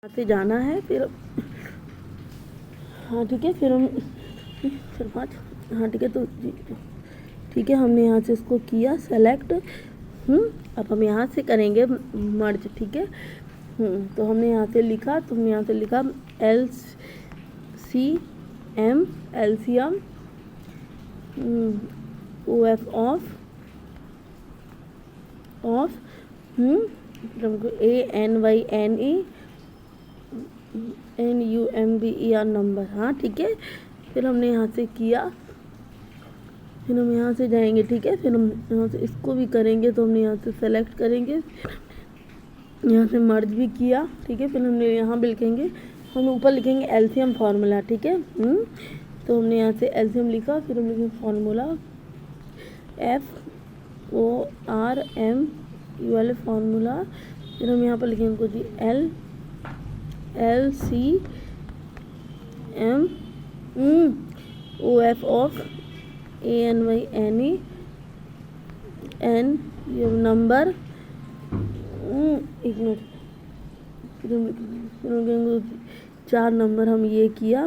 यहाँ से जाना है फिर। हाँ ठीक है, फिर हम फिर 5। हाँ ठीक है, तो ठीक है, हमने यहाँ से इसको किया सेलेक्ट। अब हम यहाँ से करेंगे मर्ज। ठीक है, तो हमने यहाँ से लिखा, तो हमने यहाँ से लिखा LCM LCM OF ऑफ हमको ANYNE NUMBER नंबर। हाँ ठीक है, फिर हमने यहाँ से किया, फिर हम यहाँ से जाएंगे। ठीक है, फिर हम यहाँ से इसको भी करेंगे, तो हमने यहाँ से सेलेक्ट करेंगे, यहाँ से मर्ज भी किया। ठीक है, फिर हमने यहाँ भी लिखेंगे, हम ऊपर लिखेंगे LCM फार्मूला। ठीक है, तो हमने यहाँ से LCM लिखा, फिर हम लिखेंगे फार्मूला FORMULA वाले फार्मूला। फिर हम यहाँ पर लिखेंगे जी LCM OF of ANYNE number. एक मिनट, फिर हम कहेंगे 4 नंबर। हम ये किया,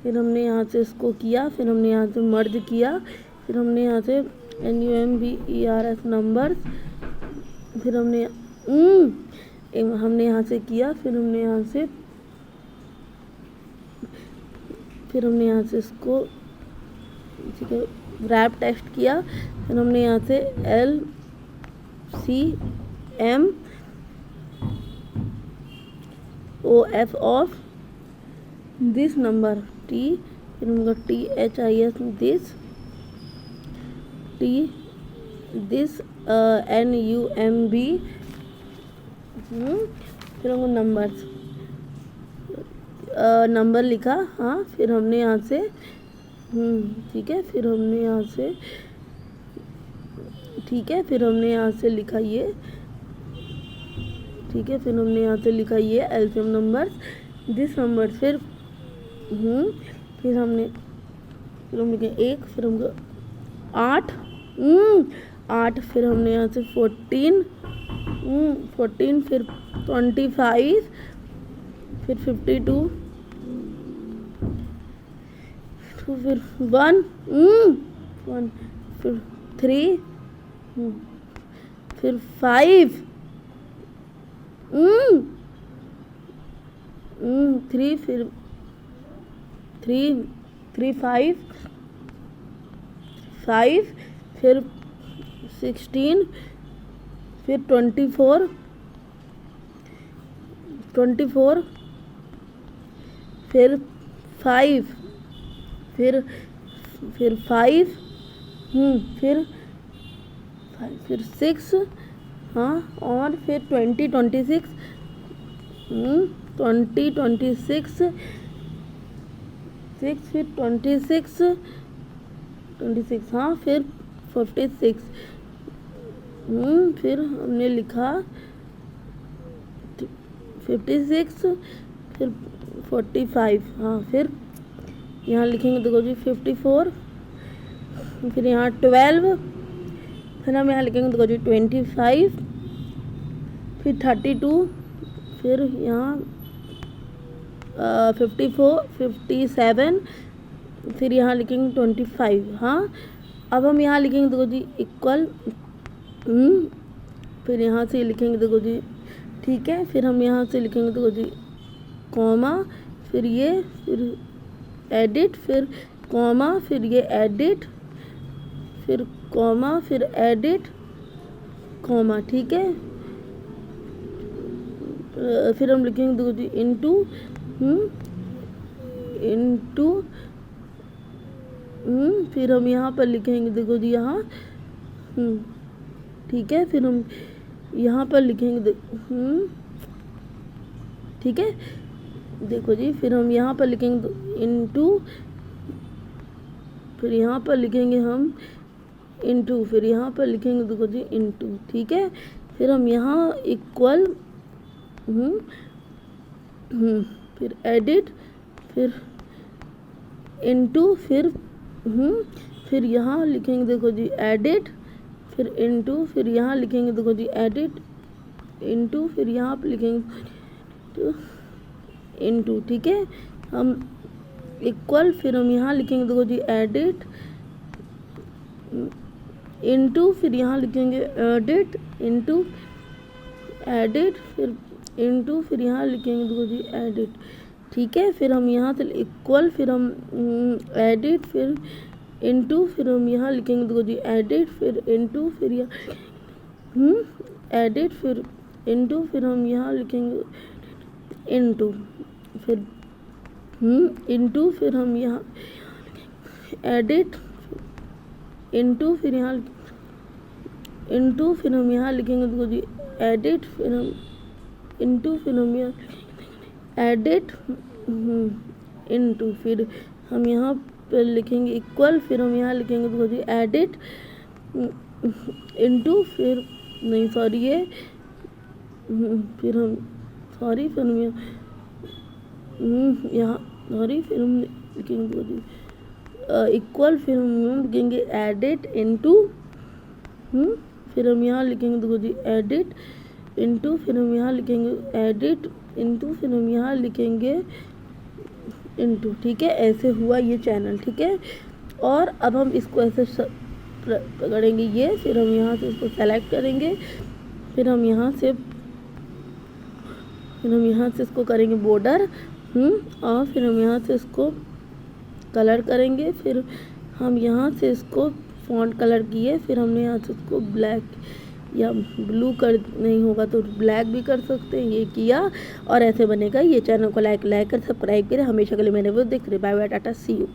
फिर हमने यहाँ से इसको किया, फिर हमने यहाँ से मर्ज किया, फिर हमने यहाँ से NUMBERS नंबर, फिर हमने यहाँ से किया, फिर हमने यहाँ से इसको ठीक है रैप टेस्ट किया, फिर हमने यहाँ से LCM OF of this number T, फिर हमको THIS दिस NUMB, फिर हमको नंबर लिखा। हाँ, फिर हमने यहाँ से ठीक है, फिर हमने यहाँ से ठीक है, फिर हमने यहाँ से लिखा ये। ठीक है, फिर हमने यहाँ से लिखा ये LCM नंबर दिस नंबर। फिर हम लिखे 1, फिर हमको 8 फिर हमने यहाँ से 14 फिर 25, फिर 52, फिर 1 फिर 3, फिर 5 3, फिर 5 फिर 16, फिर 24 फिर 5 फिर 5 फिर 6। हाँ, और फिर 26 फिर 26। हाँ, फिर 46। फिर हमने लिखा 56, फिर 45। हाँ, फिर यहाँ लिखेंगे, देखो जी 54, फिर यहाँ 12, फिर हम यहाँ लिखेंगे, देखो जी 25, फिर 32, फिर यहाँ 54 57, फिर यहाँ लिखेंगे 25। हाँ, अब हम यहाँ लिखेंगे, देखो जी इक्वल, फिर यहाँ से लिखेंगे, देखो जी ठीक है, फिर हम यहाँ से लिखेंगे, देखो जी कॉमा, फिर ये, फिर एडिट, फिर कॉमा, फिर ये एडिट, फिर कॉमा, फिर एडिट, कॉमा। ठीक है, फिर हम लिखेंगे, देखो जी इनटू फिर हम यहाँ पर लिखेंगे, देखो जी यहाँ ठीक है, फिर हम यहाँ पर लिखेंगे ठीक है, देखो जी, फिर हम यहाँ पर लिखेंगे इनटू, फिर यहाँ पर लिखेंगे हम इनटू, फिर यहाँ पर लिखेंगे, देखो जी इनटू। ठीक है, फिर हम यहाँ इक्वल, फिर एडिट, फिर इनटू, फिर यहाँ लिखेंगे, देखो जी एडिट, फिर इनटू, फिर यहाँ लिखेंगे, देखो जी एडिट, इनटू, फिर यहाँ पर लिखेंगे तो इनटू, ठीक है। हम इक्वल, फिर हम यहाँ लिखेंगे, देखो जी एडिट इनटू, फिर यहाँ लिखेंगे एडिट इनटू एडिट, फिर इनटू, फिर यहाँ लिखेंगे, देखो जी एडिट, ठीक है। फिर हम यहाँ से इक्वल, फिर हम एडिट, फिर इनटू, फिर हम यहाँ लिखेंगे, देखो जी एडिट, फिर इनटू, फिर यहाँ एडिट, फिर इनटू, फिर हम यहाँ लिखेंगे इनटू, फिर इनटू, फिर हम यहाँ एडिट इनटू, फिर यहाँ इनटू, फिर हम यहाँ लिखेंगे, देखो जी एडिट, फिर हम इनटू, फिर हम यहाँ एडिट इनटू, फिर हम यहाँ पर लिखेंगे इक्वल, फिर हम यहाँ लिखेंगे, देखो जी एडिट इनटू, फिर नहीं सॉरी ये फिर हम सॉरी, फिर हम यहाँ सॉरी, फिर हम लिखेंगे, देखो जी इक्वल, फिर हम लिखेंगे एडिट इनटू, फिर हम यहाँ लिखेंगे, देखो जी एडिट इनटू, फिर हम यहाँ लिखेंगे एडिट इनटू, फिर हम यहाँ लिखेंगे इनटू, ठीक है। ऐसे हुआ ये चैनल, ठीक है। और अब हम इसको ऐसे पकड़ेंगे ये, फिर हम यहाँ से इसको सेलेक्ट करेंगे, फिर हम यहाँ से इसको करेंगे बॉर्डर, और फिर हम यहाँ से इसको कलर करेंगे, फिर हम यहाँ से इसको फॉन्ट कलर किए, फिर हमने यहाँ से इसको ब्लैक या ब्लू कर, नहीं होगा तो ब्लैक भी कर सकते हैं, ये किया और ऐसे बनेगा ये। चैनल को लाइक कर सब्सक्राइब करें, हमेशा के लिए मेरे वीडियो देखते रहिए। बाय बाय, टाटा, सी यू।